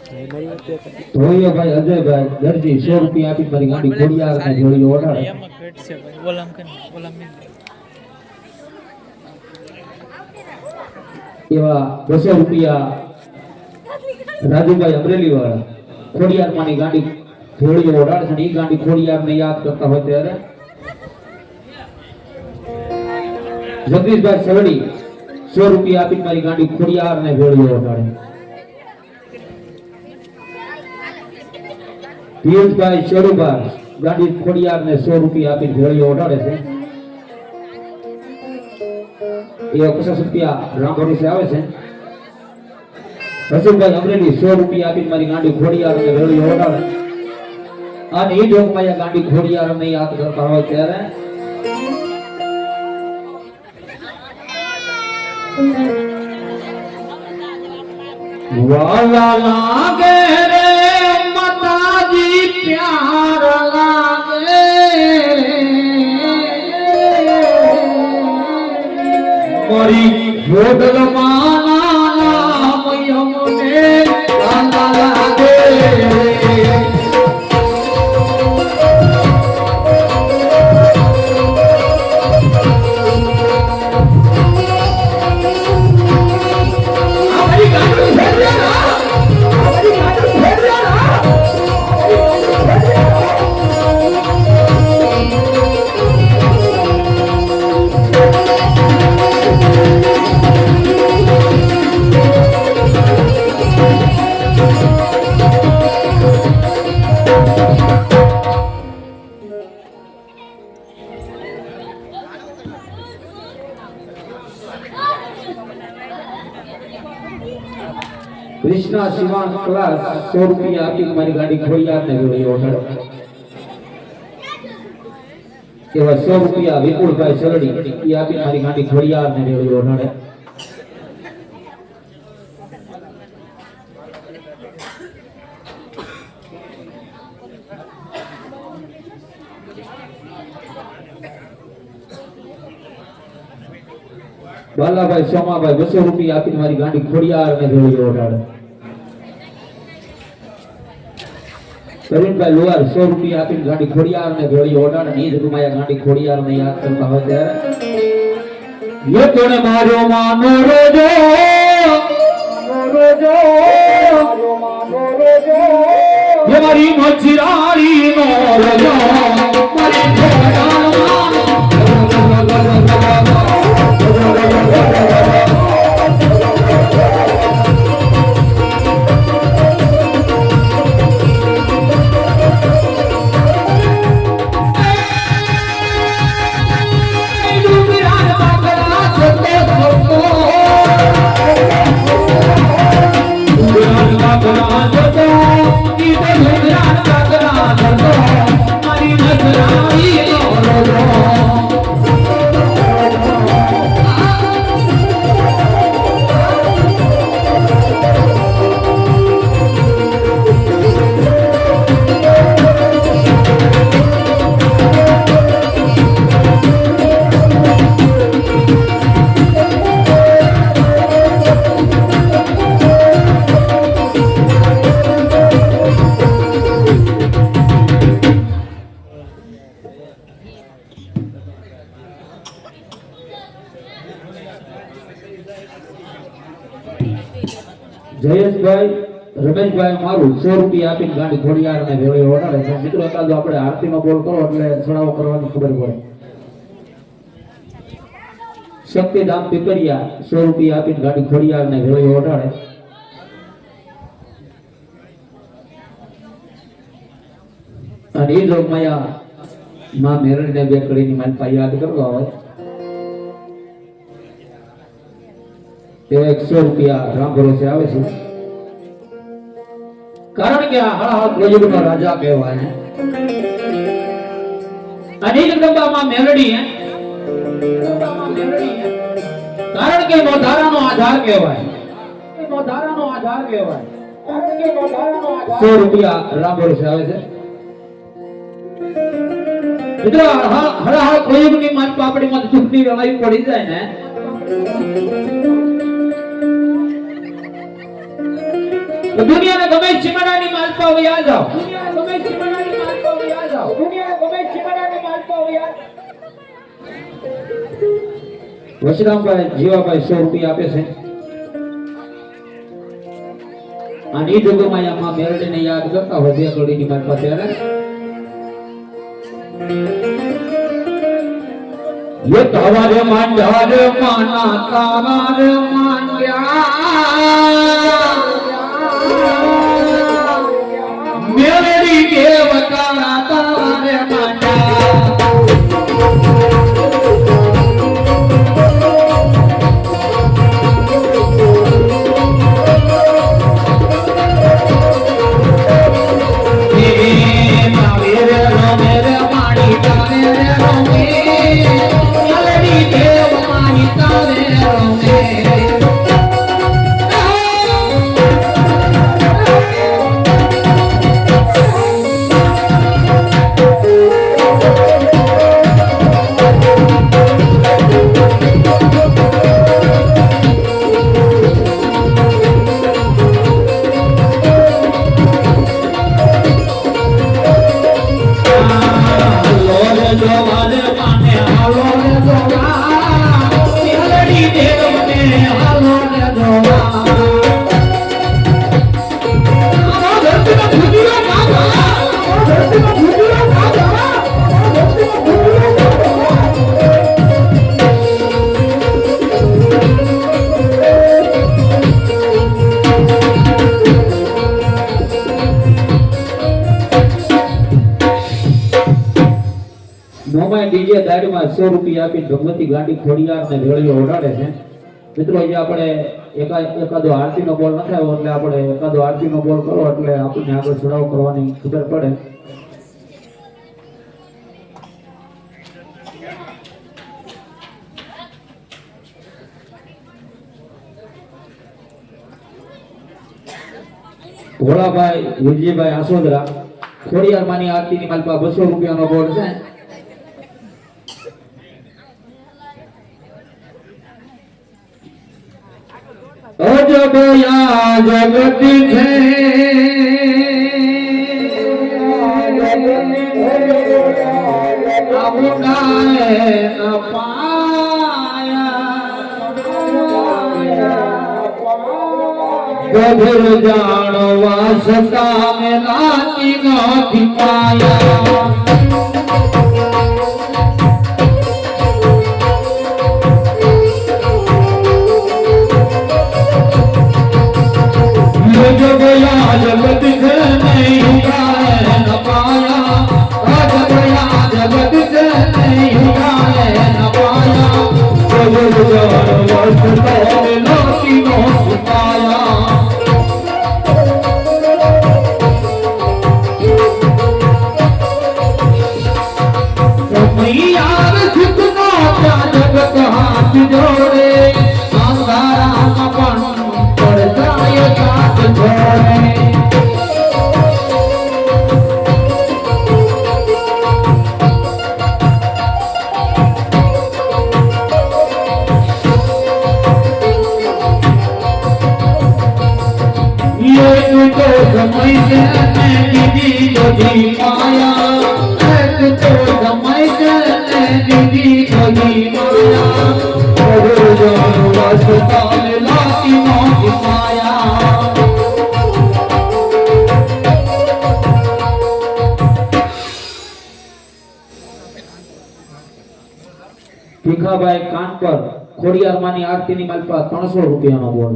ધોઈએ ભાઈ અજયભાઈ દરજી 100 રૂપિયા આપી મારી ગાડી ખોડિયાર ને જોડી ઓઢાડે એમાં ઘટ છે ભાઈ ઓલામ કે ઓલામ મિલ એવા 200 રૂપિયા રાજુભાઈ અમરેલી વાળા ખોડિયાર માની ગાડી જોડી ઓઢાડે છે. એ ગાડી ખોડિયાર ને યાદ કરતા હોય ત્યારે જગદીશભાઈ સવડી 100 રૂપિયા આપી મારી ગાડી ખોડિયાર ને જોડી ઓઢાડે. પિયુષભાઈ શેરુભાઈ ગાડી ખોડિયાર ને 100 રૂપિયા આપી જોડી ઓઢાડે છે. એ 50 રૂપિયા રામભરોસે આવે છે. રસુલભાઈ અમરેલી 100 રૂપિયા આપી મારી ગાડી ખોડિયાર ને જોડી ઓઢાડે. અને એ જોગમાં ગાડી ખોડિયાર ને યાદ કરતા હોય ત્યારે વાલા લાગે રે માતાજી પ્યાર લાગે મારી ગોદલ માના નામ યમને લાલા લાગે कृष्णा शिवान क्लास 100 रुपया आपी मारी गाड़ी खड़ियार ने जोड़ी ओढ़ाड़े. एवा 100 रुपया विपुल भाई सरड़ी ई आपी मारी गाड़ी खड़ियार ने जोड़ी ओढ़ाड़े. बालाभाई सोमाभाई 200 रुपया आपी मारी गाड़ी खड़ियार ने जोड़ी ओढ़ाड़े. करीमभाई लोहार 100 रुपया आपी गाड़ी खड़ियार ने जोड़ी ओढ़ाड़े. नीज गुमाया गाड़ी खड़ियार ने याद करता हो ત્યારે ये तोने मारो मानो रोजो ये मारी मछरारी नो रोजो मारी જયેશભાઈ રમેશભાઈ મારું 100 રૂપિયા આપીને ગાડી ખોડિયાર ને જોડી ઓઢાડે છે. મિત્રો એકાદો આપણે આરતીનો બોલ કરો એટલે સડાવો કરવાની ખબર પડે. શક્તિધામ પીપરિયા 100 રૂપિયા આપીને ગાડી ખોડિયાર ને જોડી ઓઢાડે. અને એ જો માયા માં મેરણીને બે કડીની મારી પાસે યાદ કરવા હોય તે 100 રૂપિયા રામ ભરોસે આવે છે. કારણ કે આ હળહળ પ્રયોગનો રાજા કહેવાય છે. અને એ જગદંબામાં મેલડી હે કારણ કે મોધારાનો આધાર કહેવાય. મોધારાનો આધાર કહેવાય. કારણ કે મોધારાનો આધાર 100 રૂપિયા રામ ભરોસે આવે છે. મિત્રો હળહળ પ્રયોગની માન પાપડીમાં દુઃખની વેલાઈ પડી જાય ને તો દુનિયાના ગમે ચીમડાની માલપા વયા જાઓ, દુનિયાના ગમે ચીમડાની માલપા વયા જાઓ, દુનિયાના ગમે ચીમડાની માલપા વયા વશરામભાઈ જીવાભાઈ 100 રૂપિયા આપે છે. આની જોગમાં આમાં મેરડીને યાદ કરતા હોય બે કડીની મારી પાસે આવે ये तवारे मंडारे माना तावारे मांग्या मेरी देवता तारे मांडा ડીજે દાડીમાં 100 રૂપિયા આપીને ભગવતી ગાંડી ખોડિયારને વેળીઓ ઓડાડે છે. મિત્રો જે આપણે એકાદો આરતીનો બોલ ન થાય એટલે આપણે એકાદો આરતીનો બોલ કરો એટલે આપણને આગળ ચડાવ કરવાની ખબર પડે. ભોળાભાઈ વિજયભાઈ આસોદરા ખોડિયારમાંની આરતીની માલપા 200 રૂપિયાનો બોલ છે. અજબયા જગત છે આપુનાએ ન પાયા ગભર જાણવા સતા મે લાતી નથી પાયા जगया जगत से नहीं है न पाया जगया जगत से नहीं है न पाया जगत वर्ष लोकी नो सुपाया यार सिखना क्या जगत हाथ जोड़े अंधारा अपन पड़ जाए साथ छोड़े ये तो समय से दीदी जो जी पाया तो समय से दीदी जो जी पाया वास्ता मिला की मौत पाया ભીખાભાઈ કાનપર ખોડિયારમાંની આરતીની માલપા 300 રૂપિયાનો બોલ.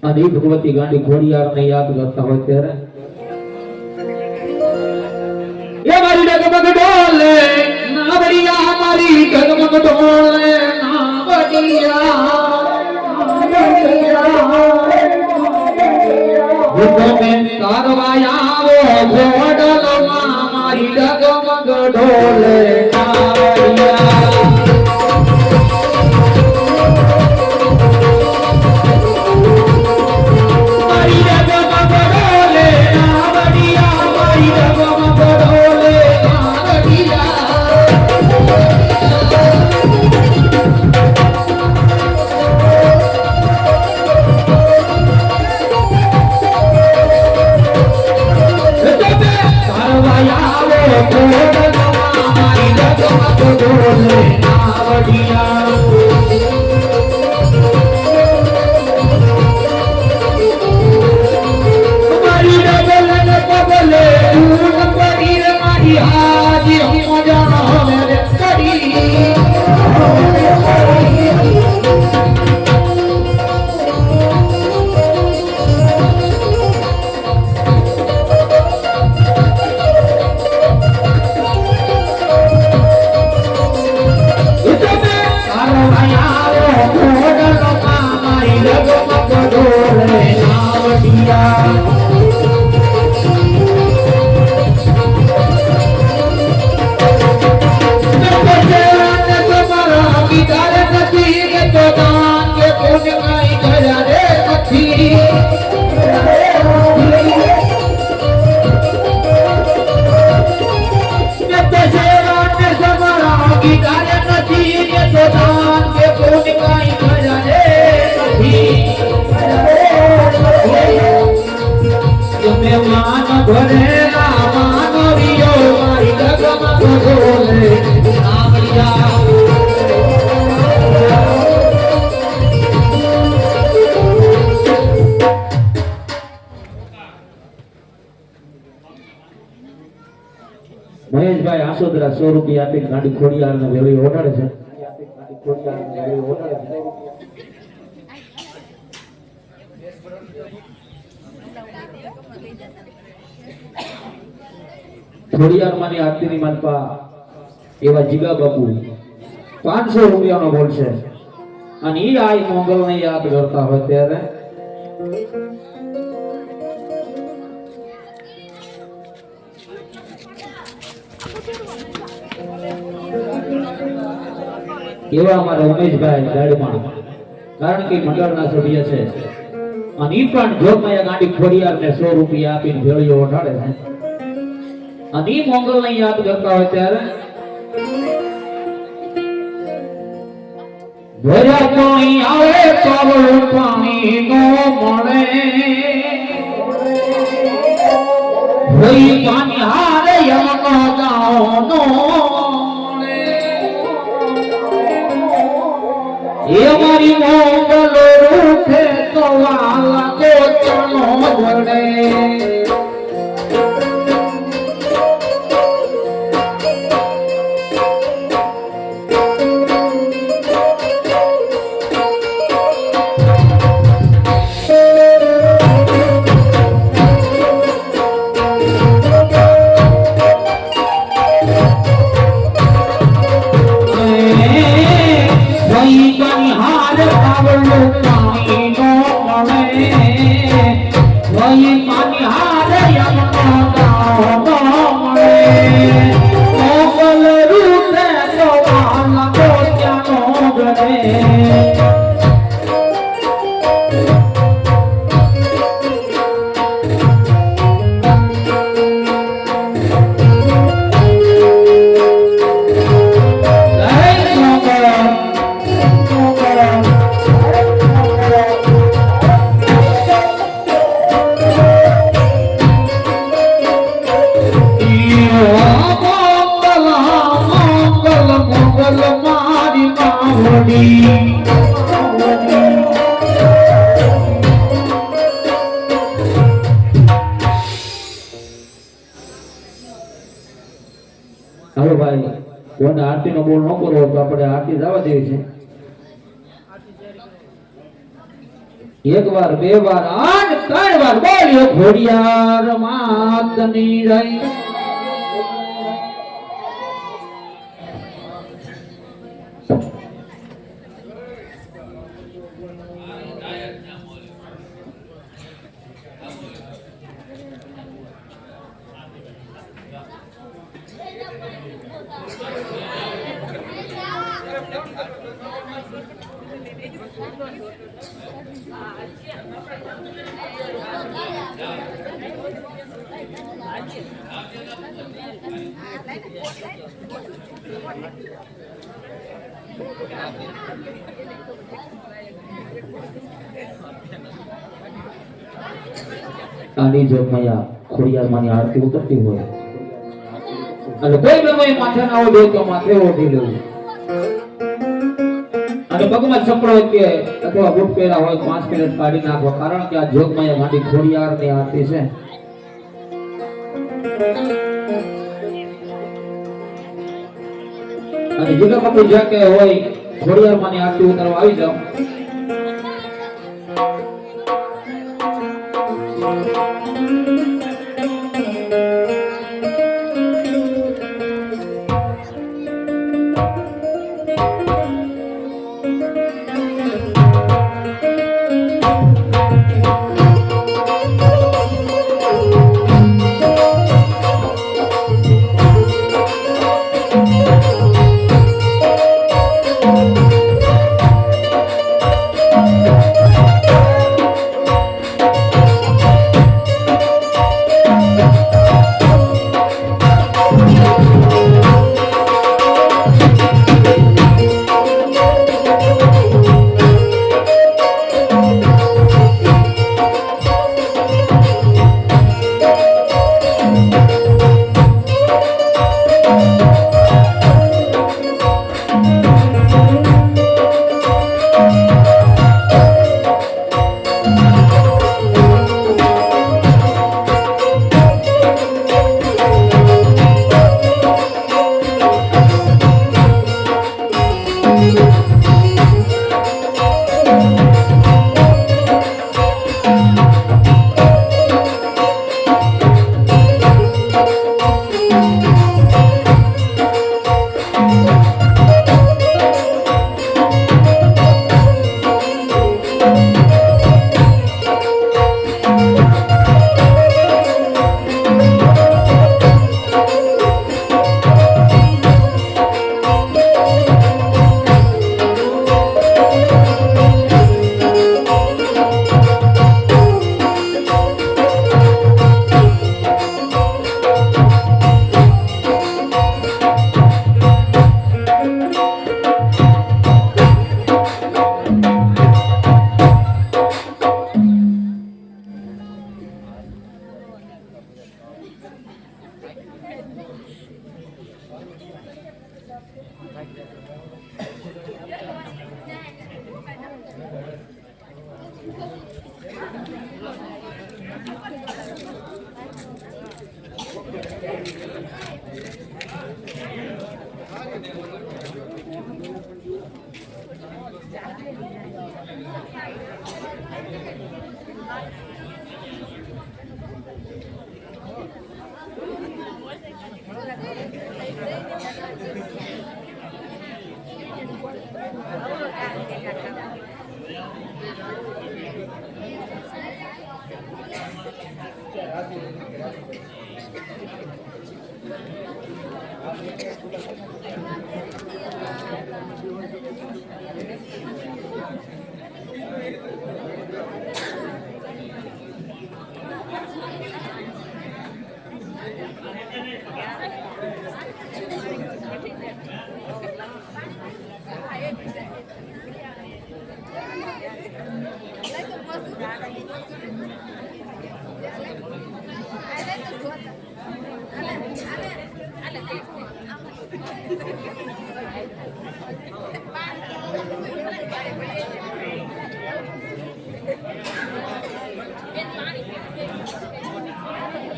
અને ભગવતી ગાંડી ખોડિયારને યાદ કરતા હોય ત્યારે એ મારી ડગમગ ડોલે ના બડિયા મારી ડગમગ ડોલે ના બડિયા ભૂખો મેં તારવાયા આવો ઘોડલમાં મારી ડગમગ ડોલે ના બડિયા ડોલે નાવડિયા મારી ડબલ ને પગલે તું પડી રે મારી હાજી હું જાણો રે કરી મહેશભાઈ આસોદરા 100 રૂપિયા આપીને ગાડી ખોડિયાર ને વેળી ઓઢાડે છે. ખોડિયાર માની આરતીની માલપા એવા જીગા બાપુ 500 રૂપિયાનો બોલશે અને ઈ આઈ મોંગલ ને યાદ કરતા હોય ત્યારે એવા અમારા ઉમેશભાઈ ગાડીમાં કારણ કે મંડળના સભ્ય છે અને ઈ પણ જોગમાયા ગાડી ખોડિયાર ને 100 રૂપિયા આપીને ભેળીઓ ઓઢાડે છે અને ઈ મોંગલ ને યાદ કરતા હોય ત્યારે ભર્યા પાણી આવે પાવળ પાણી નો મળે ભઈ પાણી હારે યમનો ગાઓ નો એ મારી મોંગલ રૂઠે તો વાલા કોચનો જડે હવે ભાઈ કોને આરતી નો બોલ ન કરવો તો આપણે આરતી જવા દેવી છે. એક વાર, બે વાર, અને 3 વાર બોલ્યો ખોડિયાર માતની રહી. આની જોગમાયા ખોડિયારમાંની આરતી ઉતરતી હોય અને કોઈ માથે ના ઓઢે તો માથે ઓઢી લેવું. અને પગમાં ચપડો કે અથવા બૂટ પહેર્યા હોય 5 મિનિટ કાઢી નાખો, કારણ કે આ જોગમાયા માંડી ખોડિયારની આરતી છે. અને જીગા બાપુ જ્યાં કે હોય ખોડિયાર માની આરતી ઉતારવા આવી જાઓ.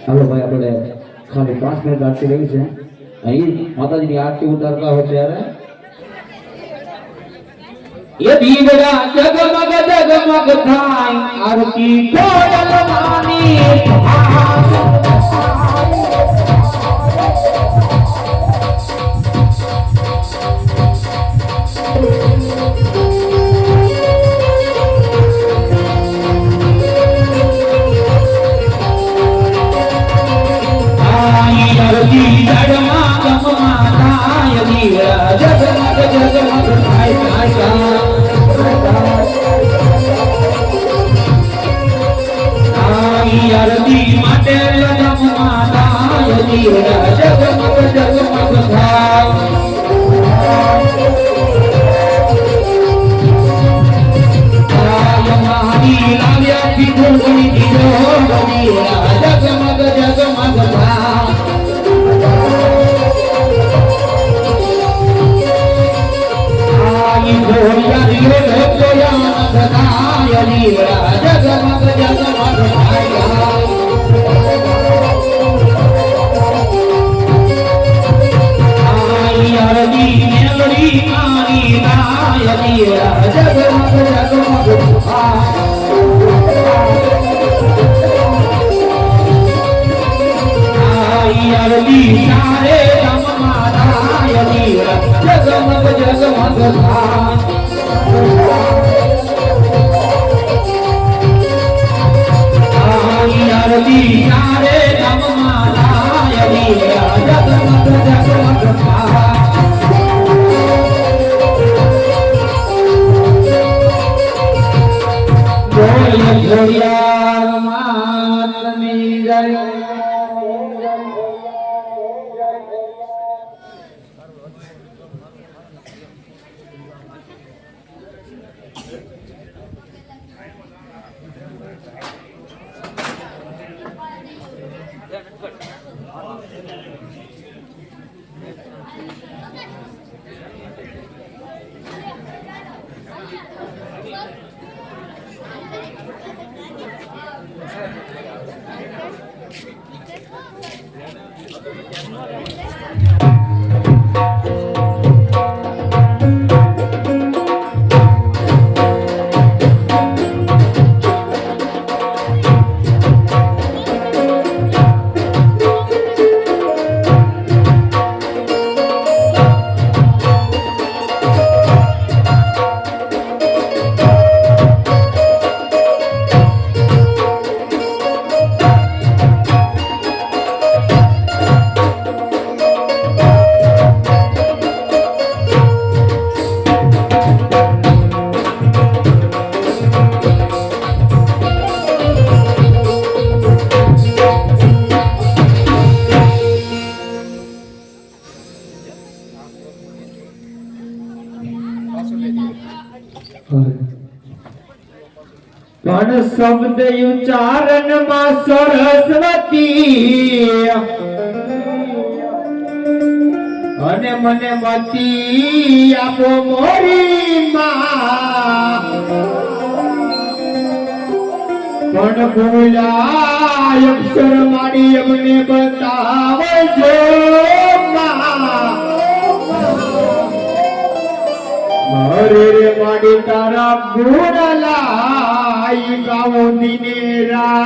હાલો ભાઈ, આપણે ખાલી 5 મિનિટ આરતી રહી છે. અહીં માતાજીની આરતી ઉતારતા હોય ત્યારે એ દીવડા જગમગ જગમગ થાય આરતી ખોડલ માની પણ શબ્દ ઉચ્ચારણ માં સરસ્વતી અને મને મતી આપો મોરી માં પણ ભૂલાય અક્ષર માડી અમને બતાવજો હરે રે માડી તારા ગુણ લાઈ ગાવો દિને રા